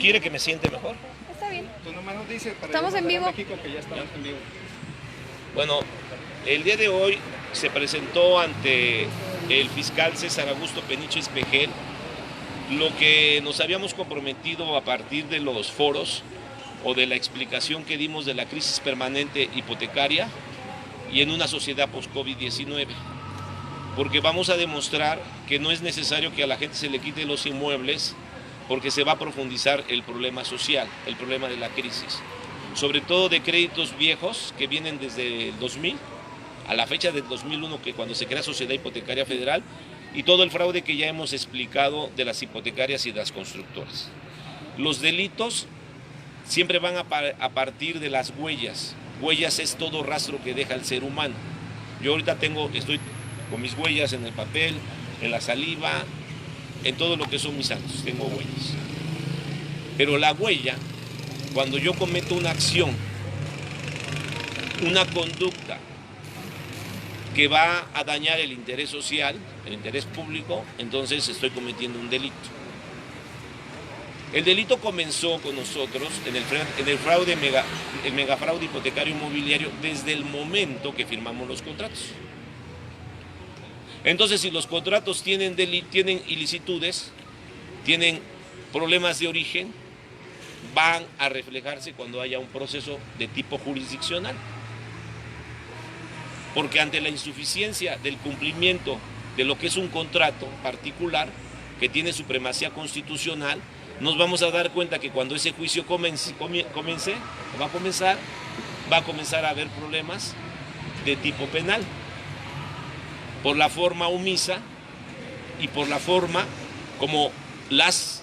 quiere que me siente mejor. Está bien. Tú nomás nos dices para Estamos en vivo. México que ya estamos en vivo. Bueno, el día de hoy se presentó ante el fiscal César Augusto Peniche Espejel lo que nos habíamos comprometido a partir de los foros o de la explicación que dimos de la crisis permanente hipotecaria y en una sociedad post-COVID-19. Porque vamos a demostrar que no es necesario que a la gente se le quite los inmuebles porque se va a profundizar el problema social, el problema de la crisis. Sobre todo de créditos viejos que vienen desde el 2000, a la fecha del 2001, que cuando se crea Sociedad Hipotecaria Federal, y todo el fraude que ya hemos explicado de las hipotecarias y de las constructoras. Los delitos siempre van a partir de las huellas. Huellas es todo rastro que deja el ser humano. Yo ahorita estoy con mis huellas en el papel, en la saliva, en todo lo que son mis actos, tengo huellas. Pero la huella, cuando yo cometo una acción, una conducta que va a dañar el interés social, el interés público, entonces estoy cometiendo un delito. El delito comenzó con nosotros en el fraude, el megafraude hipotecario inmobiliario desde el momento que firmamos los contratos. Entonces, si los contratos tienen ilicitudes, tienen problemas de origen, van a reflejarse cuando haya un proceso de tipo jurisdiccional. Porque ante la insuficiencia del cumplimiento de lo que es un contrato particular que tiene supremacía constitucional, nos vamos a dar cuenta que cuando ese juicio va a comenzar a haber problemas de tipo penal, por la forma omisa y por la forma como las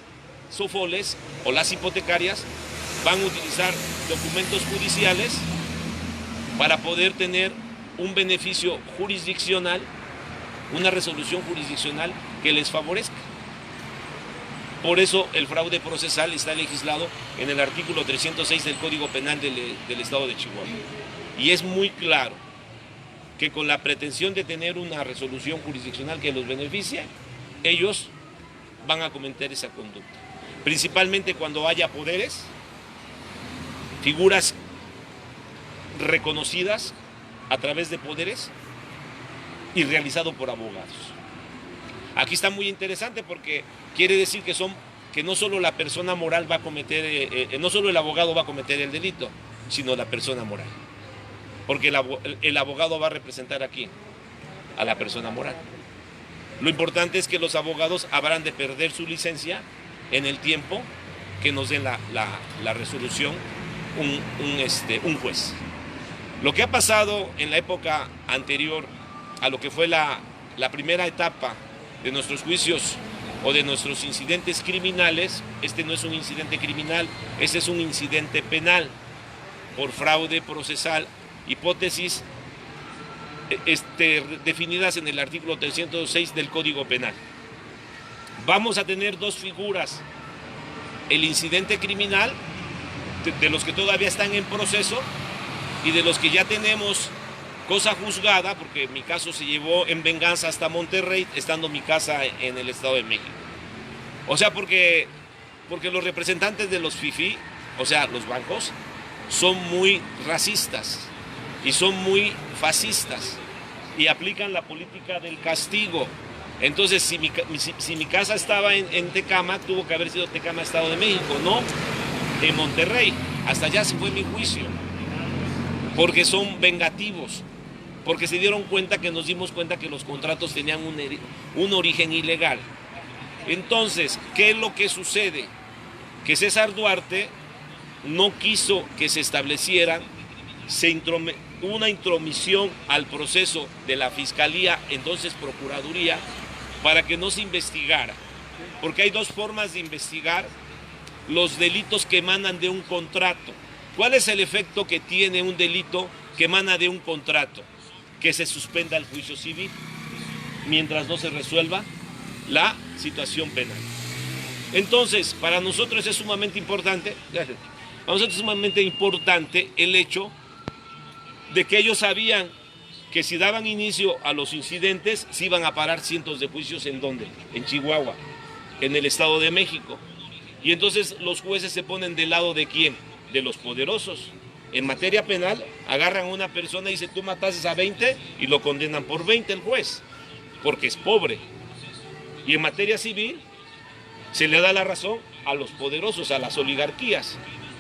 SOFOLES o las hipotecarias van a utilizar documentos judiciales para poder tener un beneficio jurisdiccional, una resolución jurisdiccional que les favorezca. Por eso el fraude procesal está legislado en el artículo 306 del Código Penal del Estado de Chihuahua. Y es muy claro que con la pretensión de tener una resolución jurisdiccional que los beneficie, ellos van a cometer esa conducta. Principalmente cuando haya poderes, figuras reconocidas a través de poderes y realizado por abogados. Aquí está muy interesante porque quiere decir que no solo la persona moral va a cometer, no solo el abogado va a cometer el delito, sino la persona moral. Porque el abogado va a representar aquí a la persona moral. Lo importante es que los abogados habrán de perder su licencia en el tiempo que nos den la resolución un juez. Lo que ha pasado en la época anterior a lo que fue la primera etapa de nuestros juicios o de nuestros incidentes criminales, este no es un incidente criminal, este es un incidente penal por fraude procesal, hipótesis definidas en el artículo 306 del Código Penal. Vamos a tener dos figuras, el incidente criminal, de los que todavía están en proceso, y de los que ya tenemos cosa juzgada, porque mi caso se llevó en venganza hasta Monterrey, estando mi casa en el Estado de México. O sea, porque los representantes de los FIFI, o sea, los bancos, son muy racistas y son muy fascistas y aplican la política del castigo. Entonces, si mi casa estaba en Tecámac, tuvo que haber sido Tecámac, Estado de México, no en Monterrey. Hasta allá se fue mi juicio, porque son vengativos, porque se dieron cuenta que nos dimos cuenta que los contratos tenían un origen ilegal. Entonces, ¿qué es lo que sucede? Que César Duarte no quiso que se estableciera, hubo una intromisión al proceso de la Fiscalía, entonces Procuraduría, para que no se investigara. Porque hay dos formas de investigar los delitos que emanan de un contrato. ¿Cuál es el efecto que tiene un delito que emana de un contrato? Que se suspenda el juicio civil mientras no se resuelva la situación penal. Entonces, para nosotros es sumamente importante, el hecho de que ellos sabían que si daban inicio a los incidentes, se iban a parar cientos de juicios. ¿En dónde? En Chihuahua, en el Estado de México. Y entonces los jueces se ponen del lado ¿de quién? De los poderosos. En materia penal agarran a una persona y dicen tú mataste a 20 y lo condenan por 20 el juez, porque es pobre. Y en materia civil se le da la razón a los poderosos, a las oligarquías,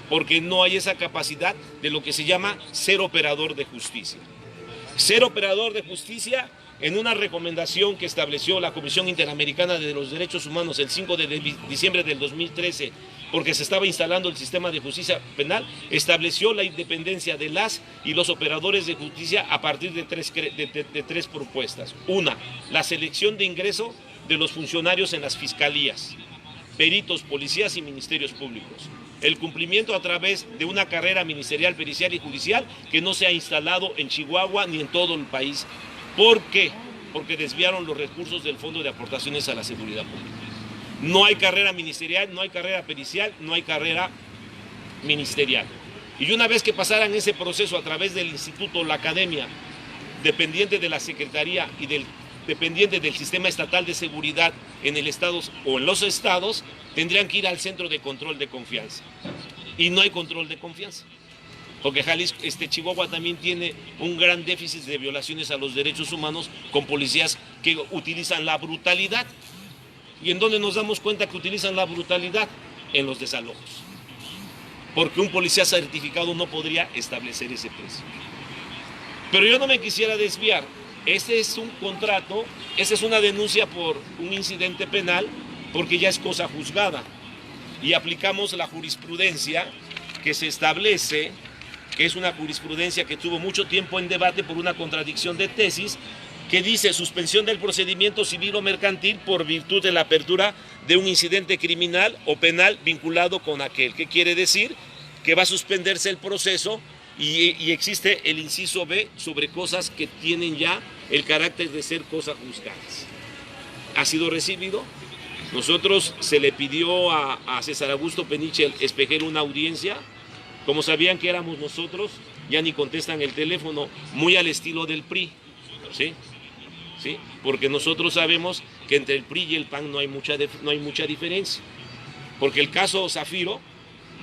porque no hay esa capacidad de lo que se llama ser operador de justicia. Ser operador de justicia en una recomendación que estableció la Comisión Interamericana de los Derechos Humanos el 5 de diciembre del 2013, porque se estaba instalando el sistema de justicia penal, estableció la independencia de las y los operadores de justicia a partir de tres propuestas. Una, la selección de ingreso de los funcionarios en las fiscalías, peritos, policías y ministerios públicos. El cumplimiento a través de una carrera ministerial, pericial y judicial que no se ha instalado en Chihuahua ni en todo el país. ¿Por qué? Porque desviaron los recursos del Fondo de Aportaciones a la Seguridad Pública. No hay carrera ministerial, no hay carrera pericial, no hay carrera ministerial. Y una vez que pasaran ese proceso a través del instituto, la academia, dependiente de la Secretaría y dependiente del Sistema Estatal de Seguridad en el estado o en los estados, tendrían que ir al centro de control de confianza. Y no hay control de confianza. Porque Chihuahua también tiene un gran déficit de violaciones a los derechos humanos con policías que utilizan la brutalidad. ¿Y en dónde nos damos cuenta que utilizan la brutalidad? En los desalojos. Porque un policía certificado no podría establecer ese precio. Pero yo no me quisiera desviar. Este es un contrato, esta es una denuncia por un incidente penal, porque ya es cosa juzgada. Y aplicamos la jurisprudencia que se establece, que es una jurisprudencia que tuvo mucho tiempo en debate por una contradicción de tesis, que dice suspensión del procedimiento civil o mercantil por virtud de la apertura de un incidente criminal o penal vinculado con aquel. ¿Qué quiere decir? Que va a suspenderse el proceso y existe el inciso B sobre cosas que tienen ya el carácter de ser cosas juzgadas. Ha sido recibido. Nosotros se le pidió a César Augusto Peniche Espejel una audiencia. Como sabían que éramos nosotros, ya ni contestan el teléfono, muy al estilo del PRI, ¿sí? ¿Sí? Porque nosotros sabemos que entre el PRI y el PAN no hay mucha diferencia. Porque el caso Zafiro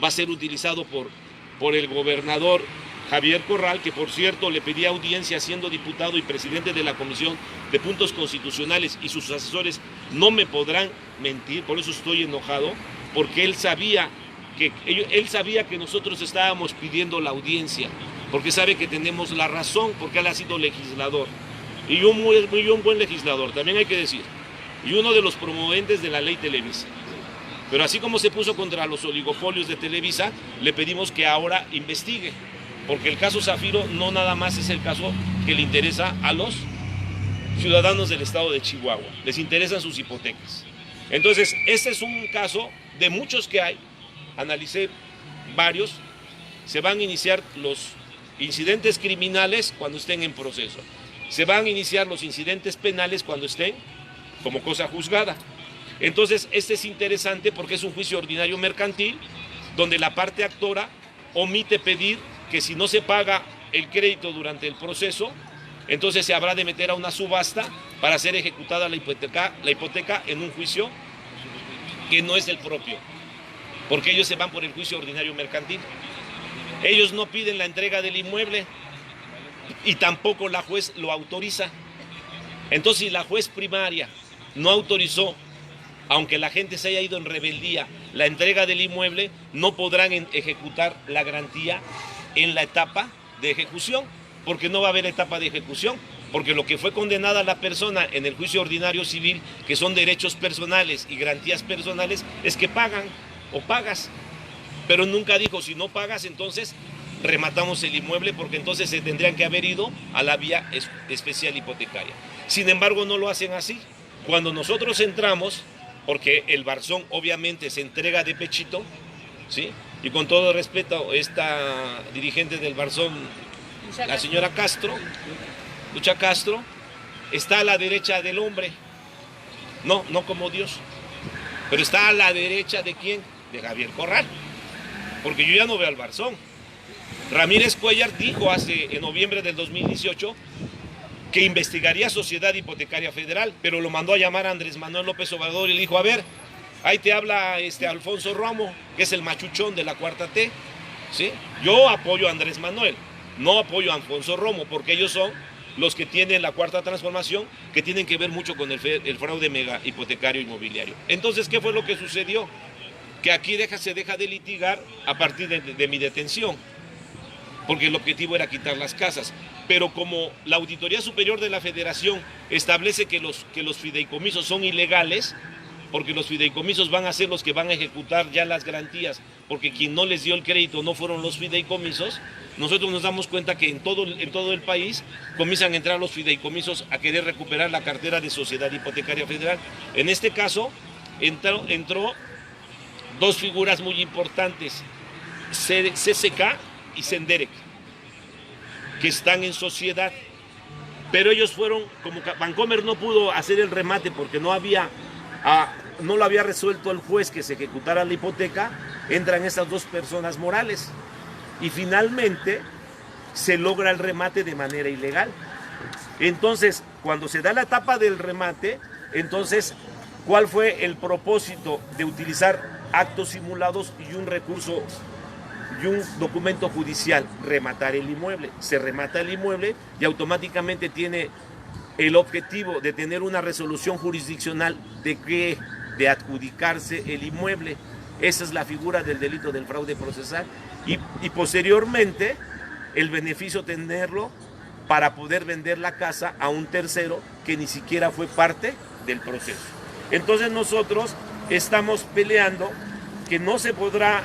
va a ser utilizado por el gobernador Javier Corral, que por cierto le pedía audiencia siendo diputado y presidente de la Comisión de Puntos Constitucionales, y sus asesores no me podrán mentir, por eso estoy enojado, porque él sabía que nosotros estábamos pidiendo la audiencia, porque sabe que tenemos la razón, porque él ha sido legislador, y un buen legislador, también hay que decir, y uno de los promoventes de la ley Televisa. Pero así como se puso contra los oligopolios de Televisa, le pedimos que ahora investigue, porque el caso Zafiro no nada más es el caso que le interesa a los ciudadanos del estado de Chihuahua, les interesan sus hipotecas. Entonces, este es un caso de muchos que hay, analicé varios, se van a iniciar los incidentes criminales cuando estén en proceso, se van a iniciar los incidentes penales cuando estén como cosa juzgada. Entonces, este es interesante porque es un juicio ordinario mercantil donde la parte actora omite pedir que si no se paga el crédito durante el proceso, entonces se habrá de meter a una subasta para ser ejecutada la hipoteca en un juicio que no es el propio, porque ellos se van por el juicio ordinario mercantil. Ellos no piden la entrega del inmueble y tampoco la juez lo autoriza. Entonces, si la juez primaria no autorizó, aunque la gente se haya ido en rebeldía, la entrega del inmueble, no podrán ejecutar la garantía en la etapa de ejecución, porque no va a haber etapa de ejecución, porque lo que fue condenada la persona en el juicio ordinario civil, que son derechos personales y garantías personales, es que pagan o pagas, pero nunca dijo si no pagas entonces rematamos el inmueble, porque entonces se tendrían que haber ido a la vía especial hipotecaria. Sin embargo, no lo hacen así. Cuando nosotros entramos, porque el Barzón obviamente se entrega de pechito, ¿sí? Y con todo respeto, esta dirigente del Barzón, la señora Castro, Lucha Castro, está a la derecha del hombre, no como Dios, pero está a la derecha ¿de quién? De Javier Corral, porque yo ya no veo al Barzón. Ramírez Cuellar dijo en noviembre del 2018 que investigaría Sociedad Hipotecaria Federal, pero lo mandó a llamar a Andrés Manuel López Obrador y le dijo, a ver, Ahí te habla Alfonso Romo, que es el machuchón de la Cuarta T, ¿sí? Yo apoyo a Andrés Manuel, no apoyo a Alfonso Romo, porque ellos son los que tienen la Cuarta Transformación, que tienen que ver mucho con el fraude mega hipotecario inmobiliario. Entonces, ¿qué fue lo que sucedió? Que aquí se deja de litigar a partir de mi detención, porque el objetivo era quitar las casas. Pero como la Auditoría Superior de la Federación establece que los fideicomisos son ilegales, porque los fideicomisos van a ser los que van a ejecutar ya las garantías, porque quien no les dio el crédito no fueron los fideicomisos, nosotros nos damos cuenta que en todo el país comienzan a entrar los fideicomisos a querer recuperar la cartera de Sociedad Hipotecaria Federal. En este caso, entró dos figuras muy importantes, CCK y Senderec, que están en sociedad, pero ellos fueron, como Bancomer no pudo hacer el remate porque no lo había resuelto el juez que se ejecutara la hipoteca, entran estas dos personas morales y finalmente se logra el remate de manera ilegal. Entonces, cuando se da la etapa del remate, entonces, ¿cuál fue el propósito de utilizar actos simulados y un recurso y un documento judicial? Rematar el inmueble. Se remata el inmueble y automáticamente tiene el objetivo de tener una resolución jurisdiccional de adjudicarse el inmueble. Esa es la figura del delito del fraude procesal y posteriormente el beneficio tenerlo para poder vender la casa a un tercero que ni siquiera fue parte del proceso. Entonces nosotros estamos peleando que no se podrá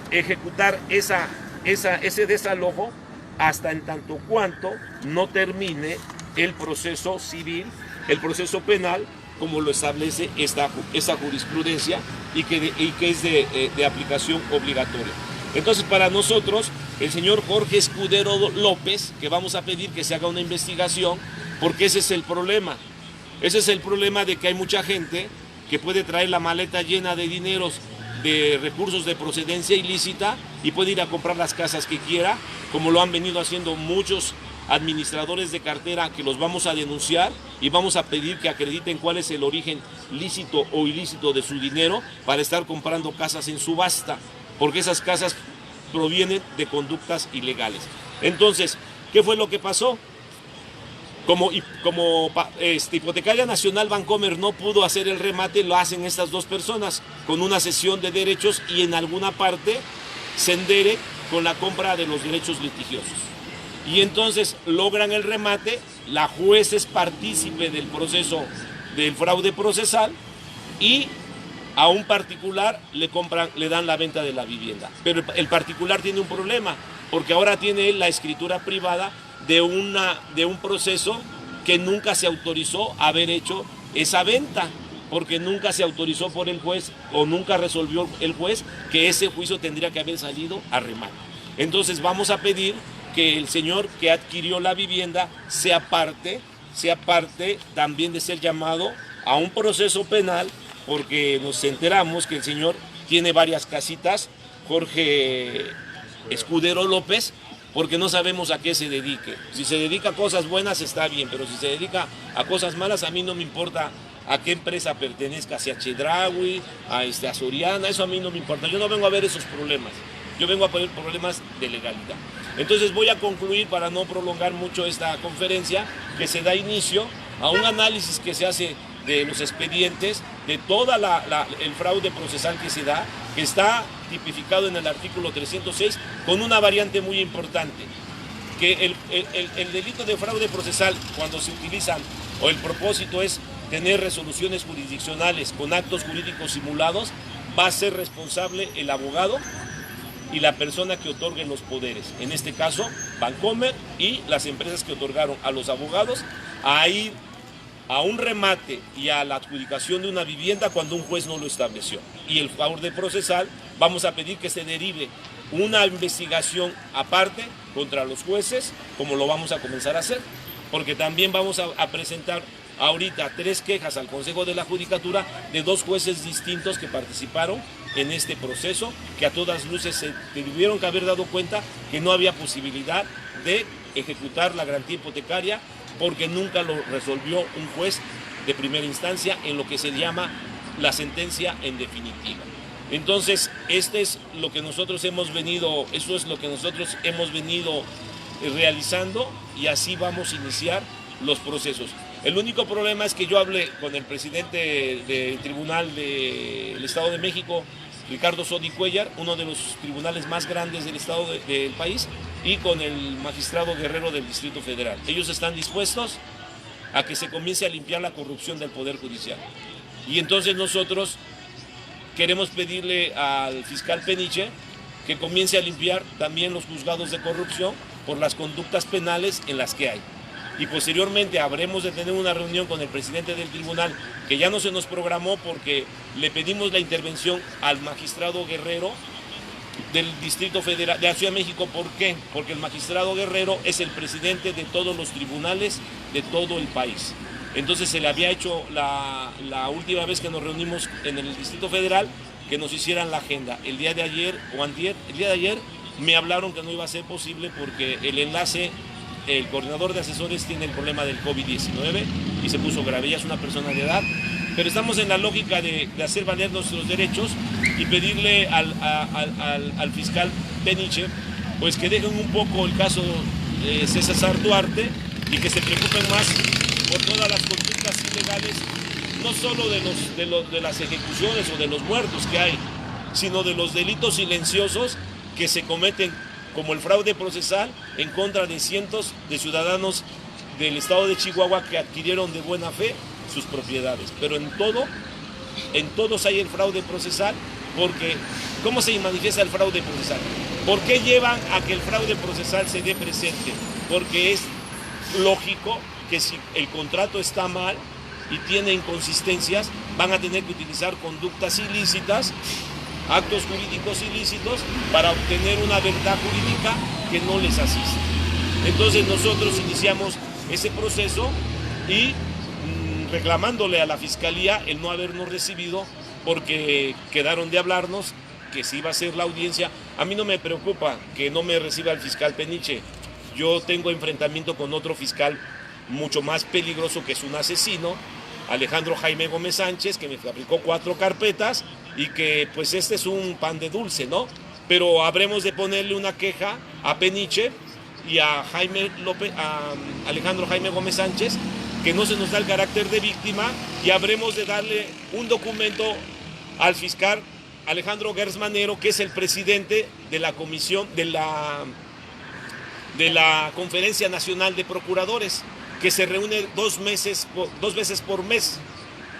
ejecutar ese desalojo hasta en tanto cuanto no termine el proceso civil, el proceso penal, como lo establece esa jurisprudencia y que es de aplicación obligatoria. Entonces, para nosotros, el señor Jorge Escudero López, que vamos a pedir que se haga una investigación, porque ese es el problema. Ese es el problema de que hay mucha gente que puede traer la maleta llena de dineros, de recursos de procedencia ilícita y puede ir a comprar las casas que quiera, como lo han venido haciendo muchos administradores de cartera, que los vamos a denunciar y vamos a pedir que acrediten cuál es el origen lícito o ilícito de su dinero para estar comprando casas en subasta, porque esas casas provienen de conductas ilegales. Entonces, ¿qué fue lo que pasó? Como Hipotecaria Nacional Bancomer no pudo hacer el remate, lo hacen estas dos personas con una cesión de derechos y en alguna parte Senderec con la compra de los derechos litigiosos. Y entonces logran el remate, la juez es partícipe del proceso del fraude procesal y a un particular le dan la venta de la vivienda. Pero el particular tiene un problema, porque ahora tiene la escritura privada de un proceso que nunca se autorizó haber hecho esa venta, porque nunca se autorizó por el juez o nunca resolvió el juez que ese juicio tendría que haber salido a remate. Entonces vamos a pedir que el señor que adquirió la vivienda sea parte también de ser llamado a un proceso penal, porque nos enteramos que el señor tiene varias casitas, Jorge Escudero López, porque no sabemos a qué se dedique. Si se dedica a cosas buenas está bien, pero si se dedica a cosas malas, a mí no me importa a qué empresa pertenezca, si a Chedraui, a Soriana, eso a mí no me importa. Yo no vengo a ver esos problemas, yo vengo a ver problemas de legalidad. Entonces voy a concluir, para no prolongar mucho esta conferencia, que se da inicio a un análisis que se hace de los expedientes, de todo el fraude procesal que se da, que está tipificado en el artículo 306, con una variante muy importante, que el delito de fraude procesal, cuando se utilizan, o el propósito es tener resoluciones jurisdiccionales con actos jurídicos simulados, va a ser responsable el abogado y la persona que otorgue los poderes, en este caso Bancomer y las empresas que otorgaron a los abogados a ir a un remate y a la adjudicación de una vivienda cuando un juez no lo estableció. Y el fraude procesal, vamos a pedir que se derive una investigación aparte contra los jueces, como lo vamos a comenzar a hacer, porque también vamos a presentar ahorita 3 quejas al Consejo de la Judicatura de 2 jueces distintos que participaron en este proceso, que a todas luces se tuvieron que haber dado cuenta que no había posibilidad de ejecutar la garantía hipotecaria, porque nunca lo resolvió un juez de primera instancia en lo que se llama la sentencia en definitiva. Entonces, eso es lo que nosotros hemos venido realizando, y así vamos a iniciar los procesos. El único problema es que yo hablé con el presidente del Tribunal del Estado de México, Ricardo Sodi Cuellar, uno de los tribunales más grandes del estado del país, y con el magistrado Guerrero del Distrito Federal. Ellos están dispuestos a que se comience a limpiar la corrupción del Poder Judicial. Y entonces nosotros queremos pedirle al fiscal Peniche que comience a limpiar también los juzgados de corrupción por las conductas penales en las que hay. Y posteriormente habremos de tener una reunión con el presidente del tribunal, que ya no se nos programó porque le pedimos la intervención al magistrado Guerrero del Distrito Federal de la Ciudad de México. ¿Por qué? Porque el magistrado Guerrero es el presidente de todos los tribunales de todo el país. Entonces se le había hecho la última vez que nos reunimos en el Distrito Federal, que nos hicieran la agenda. El día de ayer me hablaron que no iba a ser posible porque el coordinador de asesores tiene el problema del COVID-19 y se puso grave. Ella es una persona de edad, pero estamos en la lógica de hacer valer nuestros derechos y pedirle al fiscal Peniche pues que dejen un poco el caso de César Duarte y que se preocupen más por todas las conductas ilegales, no solo de las ejecuciones o de los muertos que hay, sino de los delitos silenciosos que se cometen, como el fraude procesal en contra de cientos de ciudadanos del estado de Chihuahua que adquirieron de buena fe sus propiedades. Pero en todos hay el fraude procesal, porque ¿cómo se manifiesta el fraude procesal? ¿Por qué llevan a que el fraude procesal se dé presente? Porque es lógico que si el contrato está mal y tiene inconsistencias, van a tener que utilizar conductas ilícitas, actos jurídicos ilícitos, para obtener una verdad jurídica que no les asiste. Entonces nosotros iniciamos ese proceso y reclamándole a la Fiscalía el no habernos recibido, porque quedaron de hablarnos que se iba a hacer la audiencia. A mí no me preocupa que no me reciba el fiscal Peniche. Yo tengo enfrentamiento con otro fiscal mucho más peligroso, que es un asesino, Alejandro Jaime Gómez Sánchez, que me fabricó 4 carpetas, y que pues este es un pan de dulce, ¿no? Pero habremos de ponerle una queja a Peniche y a Alejandro Jaime Gómez Sánchez, que no se nos da el carácter de víctima, y habremos de darle un documento al fiscal Alejandro Gers Manero, que es el presidente de la comisión de la Conferencia Nacional de Procuradores, que se reúne dos veces por mes,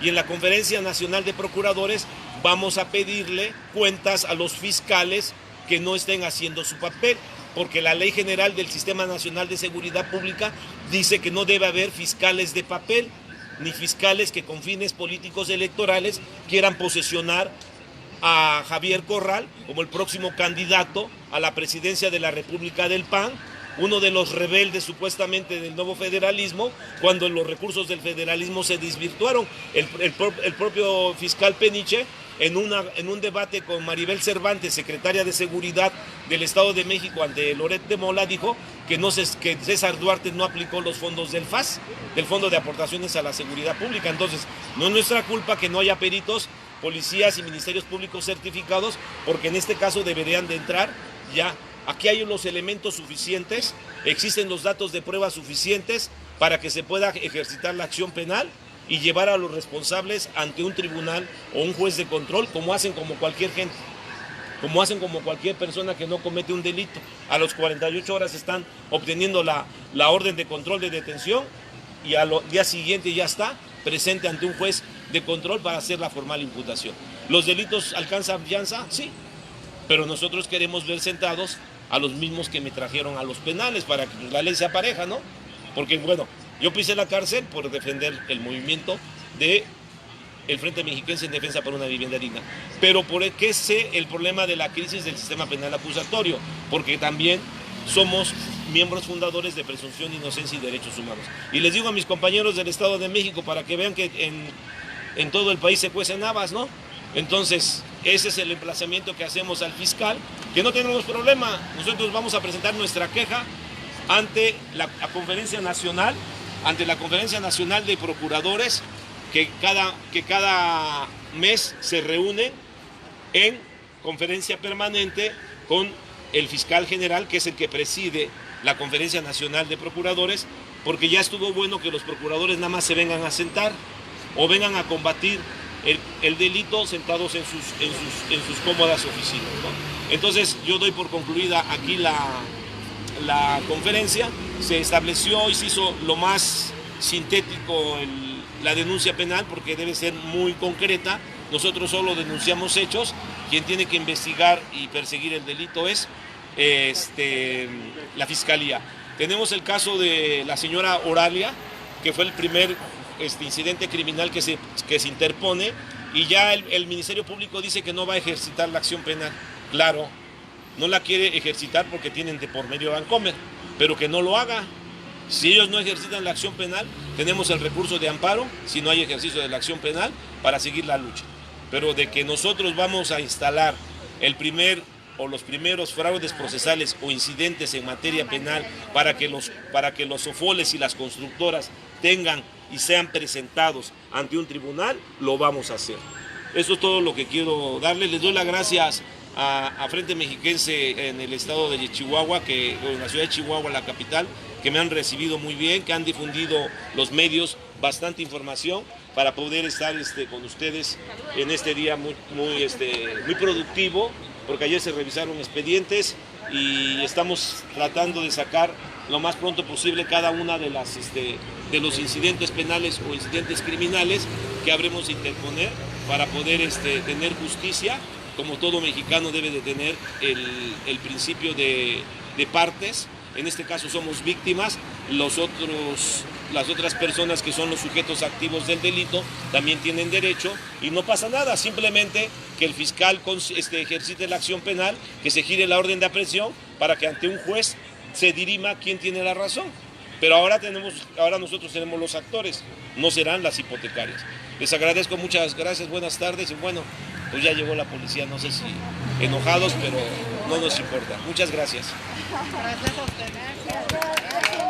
y en la Conferencia Nacional de Procuradores vamos a pedirle cuentas a los fiscales que no estén haciendo su papel, porque la Ley General del Sistema Nacional de Seguridad Pública dice que no debe haber fiscales de papel, ni fiscales que con fines políticos electorales quieran posesionar a Javier Corral como el próximo candidato a la presidencia de la República del PAN, uno de los rebeldes supuestamente del nuevo federalismo, cuando los recursos del federalismo se desvirtuaron. El propio fiscal Peniche, en un debate con Maribel Cervantes, secretaria de Seguridad del Estado de México, ante Loret de Mola, dijo que César Duarte no aplicó los fondos del FAS, del Fondo de Aportaciones a la Seguridad Pública. Entonces, no es nuestra culpa que no haya peritos, policías y ministerios públicos certificados, porque en este caso deberían de entrar ya. Aquí hay los elementos suficientes, existen los datos de prueba suficientes para que se pueda ejercitar la acción penal y llevar a los responsables ante un tribunal o un juez de control, como hacen como cualquier gente, como hacen como cualquier persona que no comete un delito. A los 48 horas están obteniendo la orden de control de detención y al día siguiente ya está presente ante un juez de control para hacer la formal imputación. ¿Los delitos alcanzan fianza? Sí, pero nosotros queremos ver sentados a los mismos que me trajeron a los penales para que la ley sea pareja, ¿no? Porque, bueno, yo pisé la cárcel por defender el movimiento de el Frente Mexiquense en Defensa por una Vivienda Digna. Pero ¿por qué sé el problema de la crisis del sistema penal acusatorio? Porque también somos miembros fundadores de Presunción de Inocencia y Derechos Humanos. Y les digo a mis compañeros del Estado de México, para que vean que en todo el país se cuecen habas, ¿no? Entonces, ese es el emplazamiento que hacemos al fiscal, que no tenemos problema. Nosotros vamos a presentar nuestra queja ante la Conferencia Nacional de Procuradores, que cada mes se reúnen en conferencia permanente con el fiscal general, que es el que preside la Conferencia Nacional de Procuradores, porque ya estuvo bueno que los procuradores nada más se vengan a sentar o vengan a combatir el delito sentados en sus cómodas oficinas, ¿no? Entonces yo doy por concluida aquí la conferencia. Se estableció y se hizo lo más sintético la denuncia penal, porque debe ser muy concreta. Nosotros solo denunciamos hechos. Quien tiene que investigar y perseguir el delito es la Fiscalía. Tenemos el caso de la señora Oralia, que fue el primer incidente criminal que se interpone, y ya el Ministerio Público dice que no va a ejercitar la acción penal. Claro, no la quiere ejercitar porque tienen de por medio Vancomer, pero que no lo haga. Si ellos no ejercitan la acción penal, tenemos el recurso de amparo, si no hay ejercicio de la acción penal, para seguir la lucha. Pero de que nosotros vamos a instalar los primeros fraudes procesales o incidentes en materia penal para que los sofoles y las constructoras tengan y sean presentados ante un tribunal, lo vamos a hacer. Eso es todo lo que quiero darles. Les doy las gracias a Frente Mexiquense en el estado de Chihuahua, en la ciudad de Chihuahua, la capital, que me han recibido muy bien, que han difundido los medios bastante información para poder estar con ustedes en este día muy productivo, porque ayer se revisaron expedientes y estamos tratando de sacar lo más pronto posible cada una de los incidentes penales o incidentes criminales que habremos de interponer para poder tener justicia, como todo mexicano debe de tener el principio de partes. En este caso somos víctimas, las otras personas que son los sujetos activos del delito también tienen derecho y no pasa nada, simplemente que el fiscal ejercite la acción penal, que se gire la orden de aprehensión para que ante un juez se dirima quién tiene la razón. Pero ahora nosotros tenemos los actores, no serán las hipotecarias. Les agradezco, muchas gracias, buenas tardes y bueno, pues ya llegó la policía, no sé si enojados, pero no nos importa. Muchas gracias. Gracias a usted.